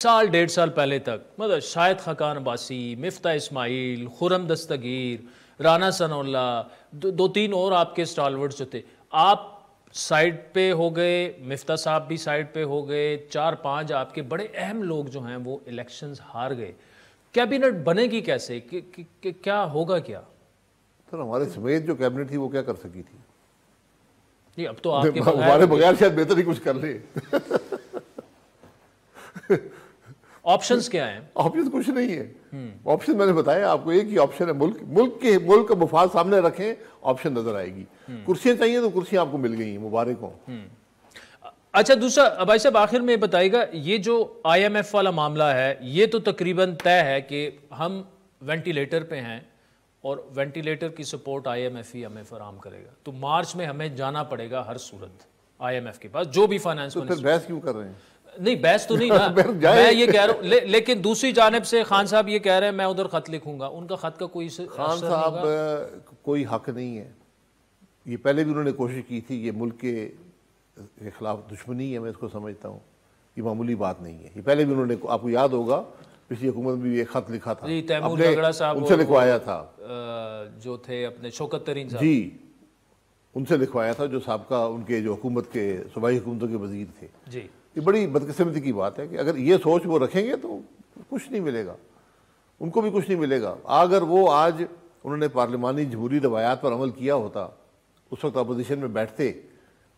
سال 1.5 سال پہلے تک مطلب شاہد خاقان عباسی، مفتاح اسماعیل، خرم دستگیر، رانا ثناء اللہ، دو تین اور آپ کے سٹالورٹس جو تھے، آپ سائیڈ پہ ہو گئے، مفتاح صاحب بھی سائیڈ پہ ہو گئے، 4-5 آپ کے بڑے اہم لوگ جو ہیں وہ الیکشنز ہار گئے. کیبنٹ بنے گی کیسے؟ کیا ہوگا کیا؟ سر ہمارے سمیت جو کیبنٹ تھی وہ کیا کر سکی تھی؟ نہیں اب تو آپ کے ہمارے بغیر شاید بہتر ہی کچھ کر لے. آپشنز کیا ہیں؟ آپشن کچھ نہیں ہے. آپشن میں نے بتایا آپ کو، ایک ہی آپشن ہے، ملک کا مفاد سامنے رکھیں، آپشن نظر آئے گی. کرسیاں چاہیے تو کرسیاں آپ کو مل گئی ہیں، مبارک ہوں. اچھا دوسرا بھائی صاحب آخر میں بتائیے گا، یہ جو آئی ایم ایف والا معاملہ ہے یہ تو تقریباً طے ہے کہ ہم وینٹیلیٹر پہ ہیں اور وینٹیلیٹر کی support I am if he ہمیں فراہم کرے گا، تو مارچ میں ہمیں جانا پڑے گا ہر صورت آئی ایم ایف کے پاس، جو بھی فائنانس تو پھر بحث کیوں کر رہے ہیں؟ نہیں بحث تو نہیں نا، میں یہ کہہ رہا ہوں. لیکن دوسری جانب سے خان صاحب یہ کہہ رہے ہیں میں ادھر خط لکھوں گا، ان کا خط کا کوئی خان صاحب کوئی حق نہیں ہے. یہ پہلے بھی انہوں نے کوشش کی تھی، یہ ملک کے خلاف دشمنی ہے، میں اس کو سمجھتا ہوں، یہ معمولی بات نہیں ہے. یہ پہلے بھی انہوں نے، آپ کو یاد ہوگا پچھلی حکومت میں بھی ایک خط لکھا تھا، تیمور لگڑا صاحب ان سے لکھوایا تھا جو تھے اپنے شوکت ترین صاحب، جی ان سے لکھوایا تھا، جو سابقہ ان کے جو حکومت کے صوبائی حکومتوں کے وزیر تھے. جی یہ بڑی بدقسمتی کی بات ہے کہ اگر یہ سوچ وہ رکھیں گے تو کچھ نہیں ملے گا، ان کو بھی کچھ نہیں ملے گا. اگر وہ آج انہوں نے پارلیمانی جمہوری روایات پر عمل کیا ہوتا، اس وقت اپوزیشن میں بیٹھتے،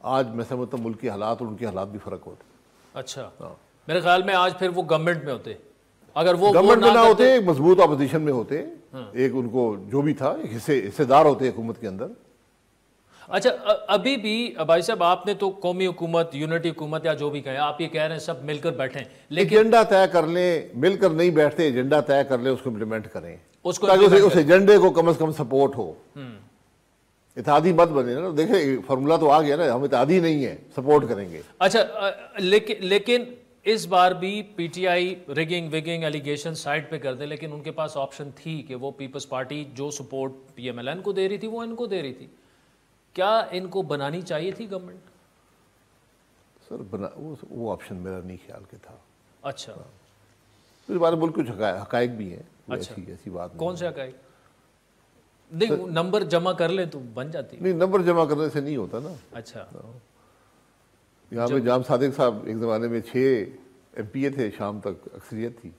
آج میں سمجھتا ہوں ملک کے حالات اور ان کے حالات بھی فرق ہوتے. اچھا میرے خیال میں آج پھر وہ گورنمنٹ میں ہوتے، اگر وہ گورنمنٹ میں نہ ہوتے، ایک مضبوط اپوزیشن میں ہوتے، ایک ان کو جو بھی تھا ایک حصے دار ہوتے حکومت کے اندر. اچھا ابھی بھی بھائی صاحب آپ نے تو قومی حکومت، یونٹی حکومت یا جو بھی کہیں، آپ یہ کہہ رہے ہیں سب مل کر بیٹھیں، لیکن ایجنڈا طے کر لیں، مل کر نہیں بیٹھتے، ایجنڈا طے کر لیں، اس کو امپلیمنٹ کریں تاکہ اس ایجنڈے کو کم از کم سپورٹ ہو. اتحادی مت بنے نا. دیکھیں فارمولا تو آ گیا نا، ہم اتحادی نہیں ہیں، سپورٹ کریں گے. اچھا لیکن اس بار بھی P T I rigging wagging allegation side پہ کر دیں، لیکن ان کے پاس آپشن تھی کہ وہ پیپلز پارٹی جو support P M L N کو دے رہی تھی وہ ان کو دے رہی تھی. کیا ان کو بنانی چاہیے تھی گورنمنٹ؟ سر وہ آپشن میرا نہیں خیال کے تھا. اچھا اس بارے میں کچھ حقائق بھی ہیں. اچھا ایسی بات کون سے حقائق؟ نہیں نمبر جمع کر لیں تو بن جاتی. نہیں نمبر جمع کرنے سے نہیں ہوتا نا. اچھا یہاں پہ جام صادق صاحب ایک زمانے میں 6 ایم پی اے تھے، شام تک اکثریت تھی.